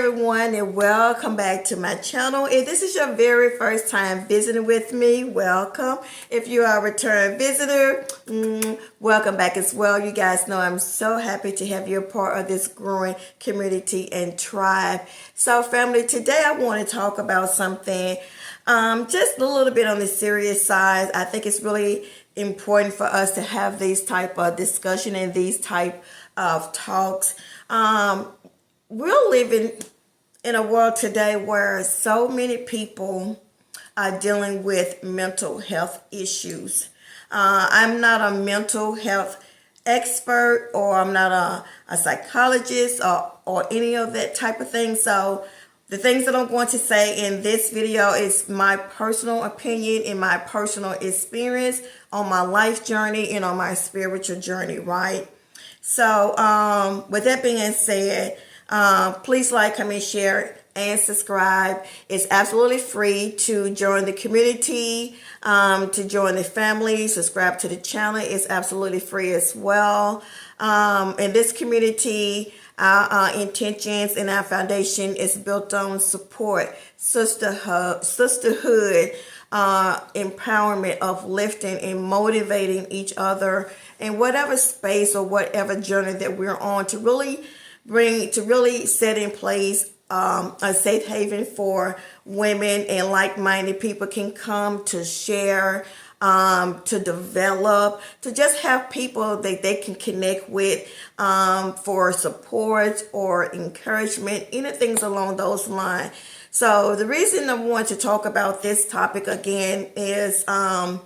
Everyone, and welcome back to my channel. If this is your very first time visiting with me, welcome. If you are a return visitor, welcome back as well. You guys know I'm so happy to have you a part of this growing community and tribe. So family, today I want to talk about something just a little bit on the serious side. I think it's really important for us to have these type of discussion and these type of talks. We're living in a world today where so many people are dealing with mental health issues. I'm not a mental health expert, or I'm not a psychologist or any of that type of thing. So the things that I'm going to say in this video is my personal opinion and my personal experience on my life journey and on my spiritual journey, right? So with that being said, please like, comment, share, and subscribe. It's absolutely free to join the community, to join the family, subscribe to the channel. It's absolutely free as well. In this community, our intentions and our foundation is built on support, sisterhood, empowerment, uplifting, and motivating each other in whatever space or whatever journey that we're on, to really set in place a safe haven for women and like-minded people can come to share, to develop, to just have people that they can connect with for support or encouragement, anything along those lines. So the reason I want to talk about this topic again is I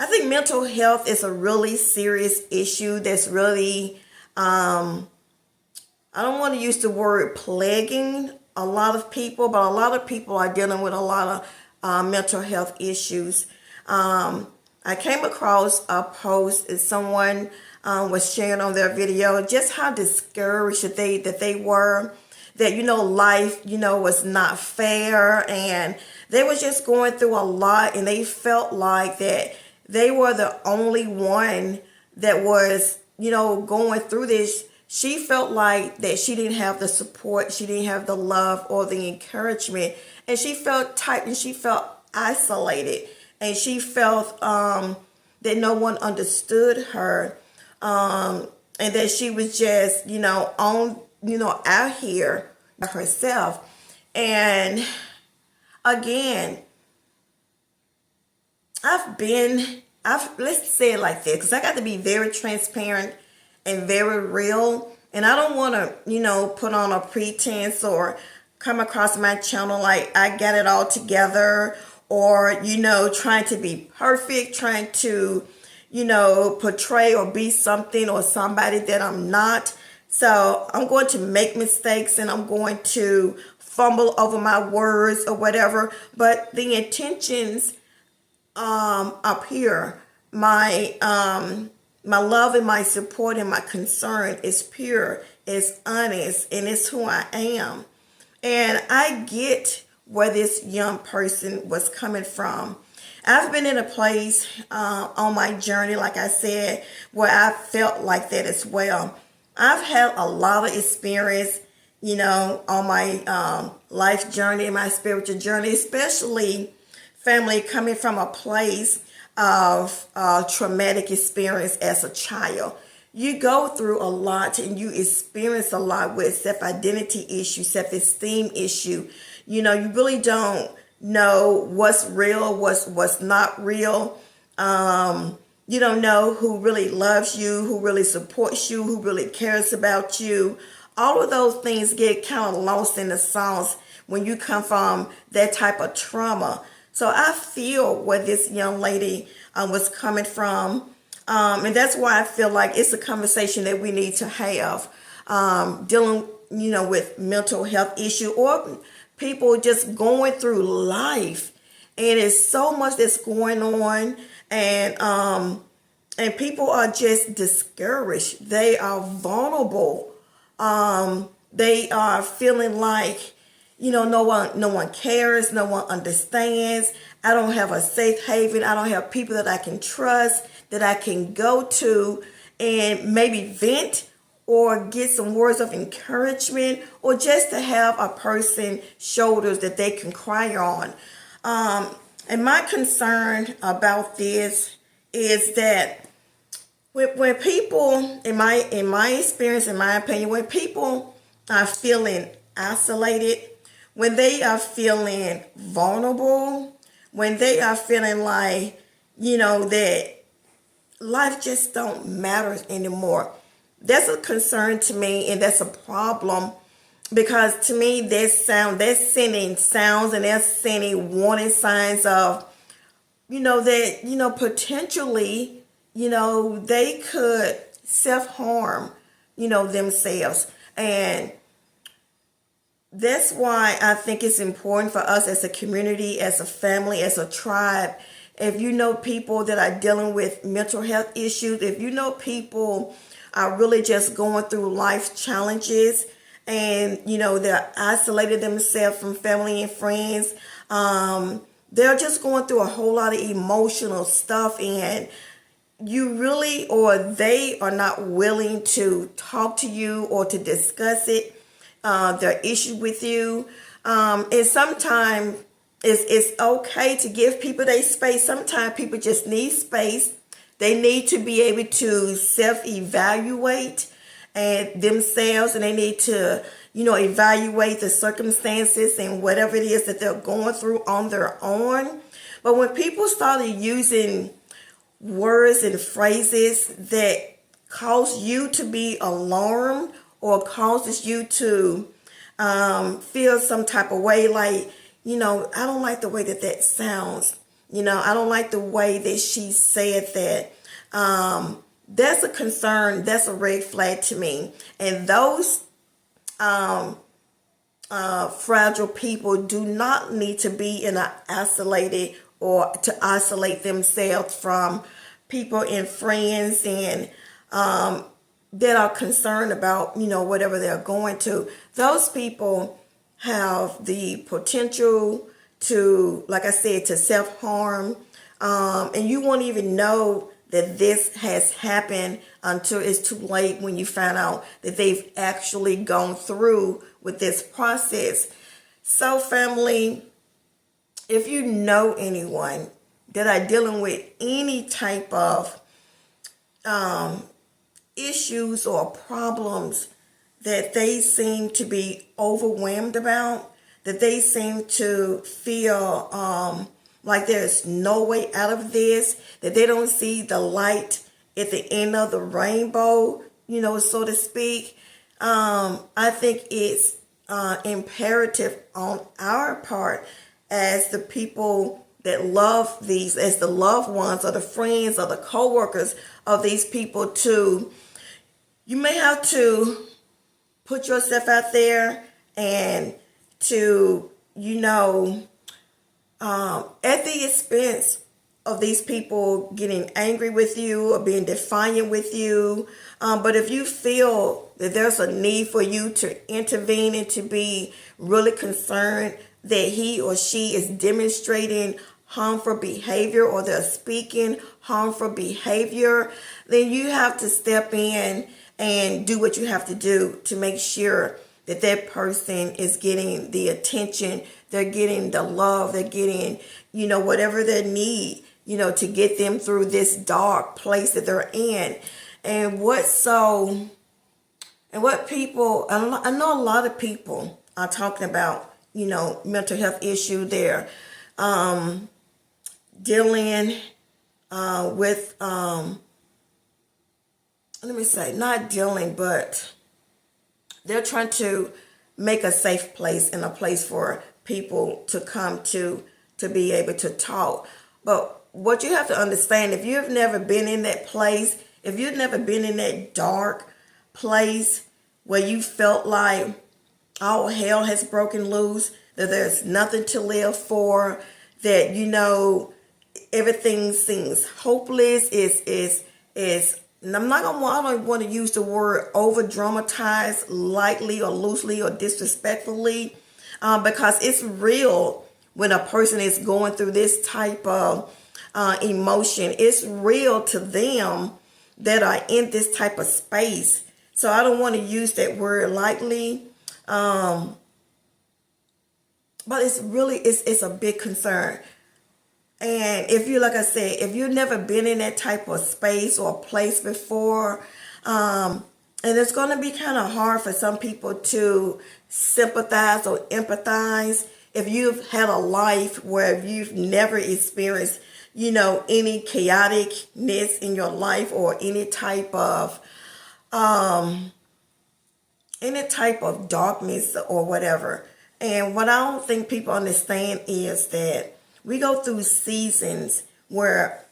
think mental health is a really serious issue that's really I don't want to use the word plaguing a lot of people, but a lot of people are dealing with a lot of mental health issues. I came across a post that someone was sharing on their video, just how discouraged that they were, that, life, was not fair, and they was just going through a lot, and they felt like that they were the only one that was, going through this. She felt like that she didn't have the support, she didn't have the love or the encouragement, and she felt tight and she felt isolated, and she felt that no one understood her, and that she was just, out here herself. And again, let's say it like this, because I got to be very transparent and very real, and I don't want to put on a pretense or come across my channel like I got it all together, or trying to be perfect, trying to portray or be something or somebody that I'm not. So I'm going to make mistakes, and I'm going to fumble over my words or whatever, but the intentions up here, my love and my support and my concern is pure, is honest, and it's who I am. And I get where this young person was coming from. I've been in a place on my journey, like I said, where I felt like that as well. I've had a lot of experience, on my life journey and my spiritual journey, especially family coming from a place of traumatic experience as a child. You go through a lot and you experience a lot with self-identity issue, self-esteem issue. You really don't know what's real, what's not real. You don't know who really loves you, who really supports you, who really cares about you. All of those things get kind of lost in the sauce when you come from that type of trauma. So I feel where this young lady was coming from. And that's why I feel like it's a conversation that we need to have, dealing, with mental health issue, or people just going through life. And it's so much that's going on, and people are just discouraged. They are vulnerable. They are feeling like, no one cares, no one understands. I don't have a safe haven. I don't have people that I can trust, that I can go to and maybe vent or get some words of encouragement, or just to have a person shoulders that they can cry on. And my concern about this is that when people, in my experience, in my opinion, when people are feeling isolated, when they are feeling vulnerable, when they are feeling like, that life just don't matter anymore, that's a concern to me, and that's a problem, because to me they're sending sounds, and they're sending warning signs of, that, potentially, they could self-harm, themselves. And that's why I think it's important for us as a community, as a family, as a tribe. If you know people that are dealing with mental health issues, if you know people are really just going through life challenges, and they're isolated themselves from family and friends, they're just going through a whole lot of emotional stuff, and you really, or they are not willing to talk to you or to discuss it, their issue with you. And sometimes it's okay to give people their space. Sometimes people just need space. They need to be able to self-evaluate and themselves, and they need to, evaluate the circumstances and whatever it is that they're going through on their own. But when people started using words and phrases that cause you to be alarmed, or causes you to feel some type of way, like, I don't like the way that sounds. I don't like the way that she said that. That's a concern. That's a red flag to me. And those fragile people do not need to be in an isolated, or to isolate themselves from people and friends, and that are concerned about, whatever they're going to. Those people have the potential to, like I said, to self-harm. And you won't even know that this has happened until it's too late, when you find out that they've actually gone through with this process. So family, if you know anyone that are dealing with any type of issues or problems that they seem to be overwhelmed about, that they seem to feel like there's no way out of this, that they don't see the light at the end of the rainbow, so to speak, I think it's imperative on our part, as the people that love these, as the loved ones or the friends or the co-workers of these people, to, you may have to put yourself out there, and to, at the expense of these people getting angry with you or being defiant with you. But if you feel that there's a need for you to intervene and to be really concerned that he or she is demonstrating harmful behavior, or they're speaking harmful behavior, then you have to step in and do what you have to do to make sure that that person is getting the attention, they're getting the love, they're getting, whatever they need, to get them through this dark place that they're in. And what people, I know a lot of people are talking about, mental health issue. They're dealing with, not dealing, but they're trying to make a safe place and a place for people to come to be able to talk. But what you have to understand, if you've never been in that place, if you've never been in that dark place where you felt like all hell has broken loose, that there's nothing to live for, that, everything seems hopeless, is and I don't want to use the word over dramatized lightly or loosely or disrespectfully, because it's real when a person is going through this type of emotion. It's real to them that are in this type of space. So I don't want to use that word lightly. But it's a big concern. And if you, like I said, if you've never been in that type of space or place before, and it's going to be kind of hard for some people to sympathize or empathize if you've had a life where you've never experienced, any chaoticness in your life or any type of darkness or whatever. And what I don't think people understand is that we go through seasons where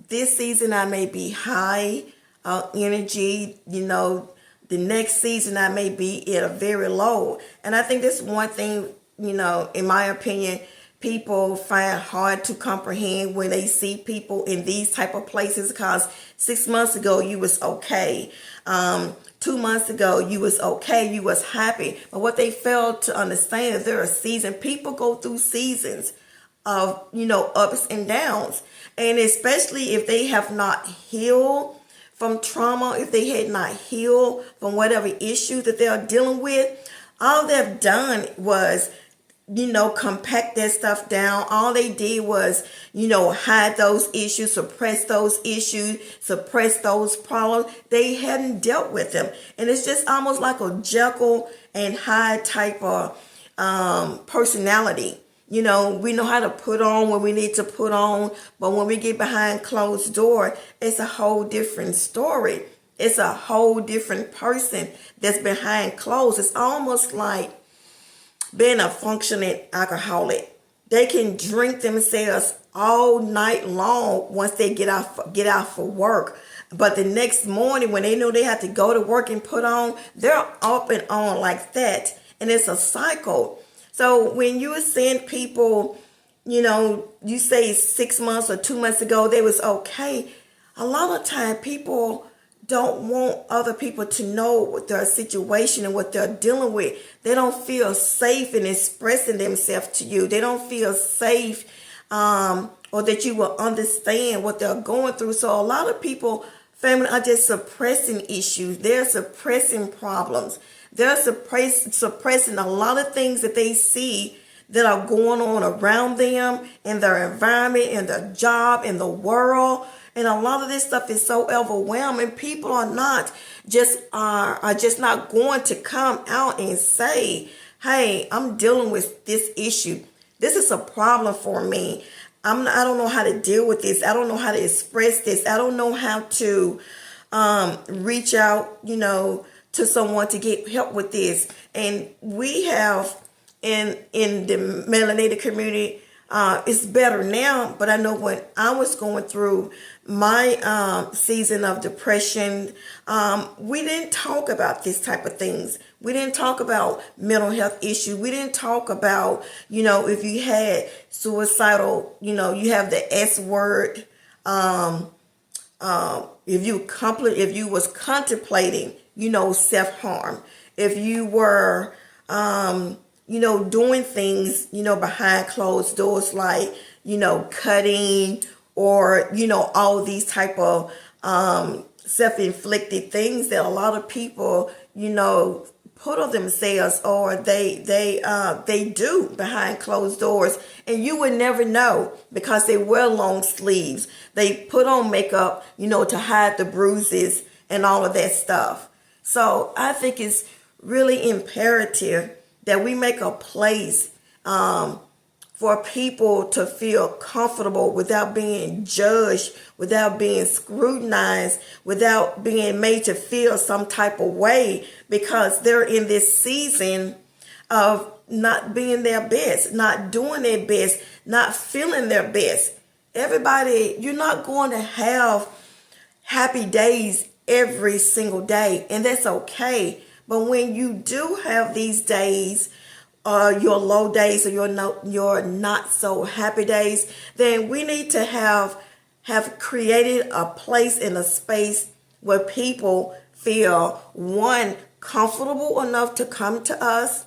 this season I may be high energy, the next season I may be at a very low. And I think this one thing, in my opinion, people find hard to comprehend when they see people in these type of places, because 6 months ago you was okay. 2 months ago you was okay, you was happy. But what they fail to understand is there are seasons. People go through seasons of, ups and downs. And especially if they have not healed from trauma, if they had not healed from whatever issue that they are dealing with, all they've done was, compact that stuff down. All they did was, hide those issues, suppress those issues, suppress those problems. They hadn't dealt with them. And it's just almost like a Jekyll and Hyde type of personality. We know how to put on when we need to put on, but when we get behind closed door, it's a whole different story. It's a whole different person that's behind closed. It's almost like being a functioning alcoholic. They can drink themselves all night long once they get out for work. But the next morning when they know they have to go to work and put on, they're up and on like that. And it's a cycle. So when you were seeing people, you say 6 months or 2 months ago, they was okay. A lot of time people don't want other people to know what their situation and what they're dealing with. They don't feel safe in expressing themselves to you. They don't feel safe or that you will understand what they're going through. So a lot of people, family, are just suppressing issues. They're suppressing problems. They're suppressing a lot of things that they see that are going on around them in their environment, in their job, in the world. And a lot of this stuff is so overwhelming. People are just not going to come out and say, hey, I'm dealing with this issue. This is a problem for me. I don't know how to deal with this. I don't know how to express this. I don't know how to reach out, to someone to get help with this. And we have in the melanated community, it's better now, but I know when I was going through my season of depression, we didn't talk about this type of things. We didn't talk about mental health issues. We didn't talk about, if you had suicidal, you have the S word. If you was contemplating, self-harm. If you were, doing things, behind closed doors, like, cutting or, all these type of self-inflicted things that a lot of people, put on themselves, or they do behind closed doors, and you would never know because they wear long sleeves. They put on makeup, to hide the bruises and all of that stuff. So I think it's really imperative that we make a place for people to feel comfortable without being judged, without being scrutinized, without being made to feel some type of way, because they're in this season of not being their best, not doing their best, not feeling their best. Everybody, you're not going to have happy days every single day, and that's okay. But when you do have these days, your low days or your not so happy days, then we need to have created a place in a space where people feel, one, comfortable enough to come to us,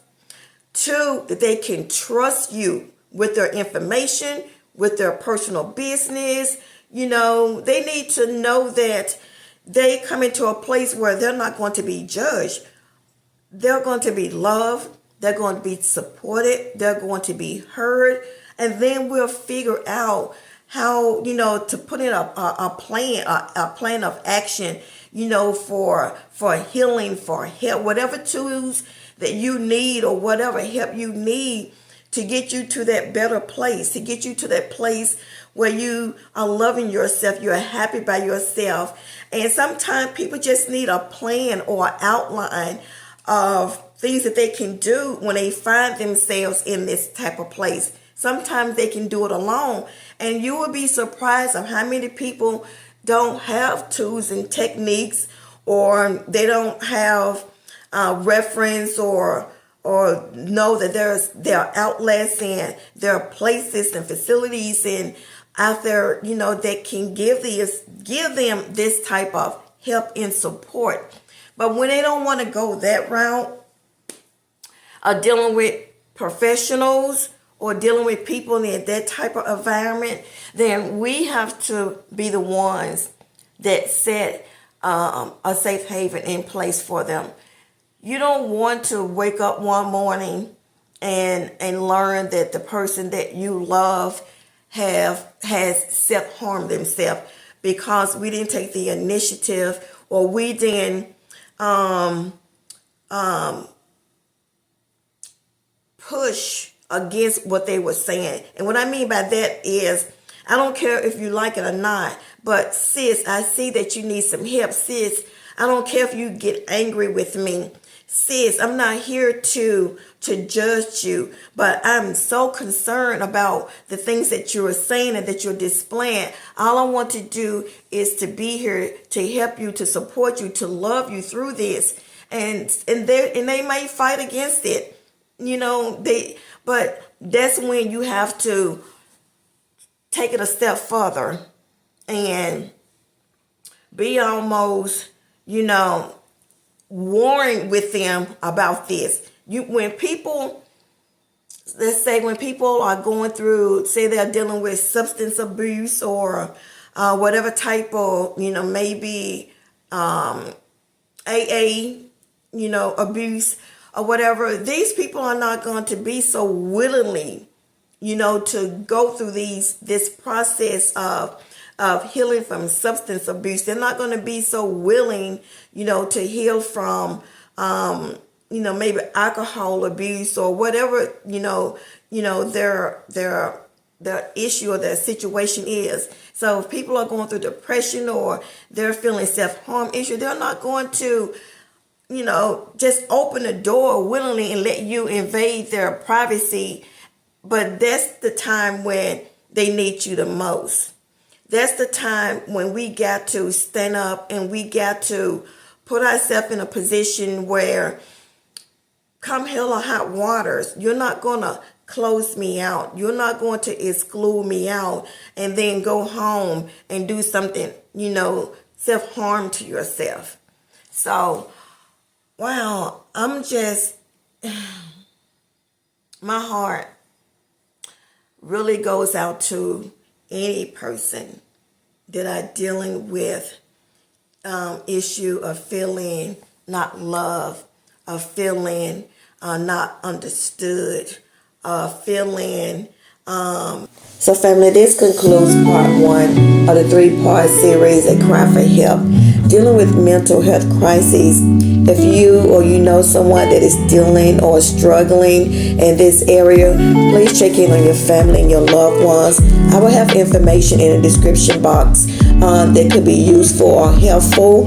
two, that they can trust you with their information, with their personal business. They need to know that they come into a place where they're not going to be judged. They're going to be loved. They're going to be supported. They're going to be heard. And then we'll figure out how, to put in a plan of action, for healing, for help, whatever tools that you need or whatever help you need to get you to that better place, to get you to that place where you are loving yourself, you're happy by yourself. And sometimes people just need a plan or an outline of things that they can do when they find themselves in this type of place. Sometimes they can do it alone, and you will be surprised of how many people don't have tools and techniques, or they don't have reference or know that there are outlets and there are places and facilities and out there, that can give them this type of help and support. But when they don't want to go that route, dealing with professionals or dealing with people in that type of environment, then we have to be the ones that set a safe haven in place for them. You don't want to wake up one morning and learn that the person that you love has self-harmed themselves because we didn't take the initiative, or we didn't push against what they were saying. And what I mean by that is, I don't care if you like it or not, but sis, I see that you need some help. Sis, I don't care if you get angry with me. Sis, I'm not here to judge you, but I'm so concerned about the things that you are saying and that you're displaying. All I want to do is to be here to help you, to support you, to love you through this. And they may fight against it. But that's when you have to take it a step further and be almost, warring with them about this. When people are going through, say they're dealing with substance abuse or whatever type of, maybe AA, abuse or whatever, these people are not going to be so willingly, to go through this process of healing from substance abuse. They're not going to be so willing, to heal from, maybe alcohol abuse or whatever, their issue or their situation is. So if people are going through depression or they're feeling self-harm issue, they're not going to, just open the door willingly and let you invade their privacy. But that's the time when they need you the most. That's the time when we got to stand up and we got to put ourselves in a position where, come hell or hot waters, you're not going to close me out. You're not going to exclude me out and then go home and do something, self-harm to yourself. So, wow, my heart really goes out to any person that are dealing with issue of feeling not loved, of feeling not understood, feeling. So family, this concludes part 1 of the 3-part series, A Cry for Help, dealing with mental health crises. If you or you know someone that is dealing or struggling in this area, please check in on your family and your loved ones. I will have information in the description box that could be useful or helpful.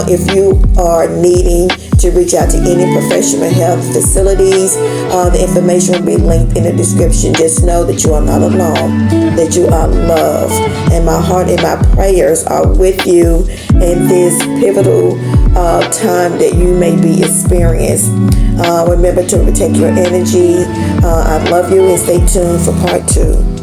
If you are needing to reach out to any professional health facilities, the information will be linked in the description. Just know that you are not alone, that you are loved, and my heart and my prayers are with you in this pivotal time that you may be experiencing. Remember to protect your energy. I love you, and stay tuned for part 2.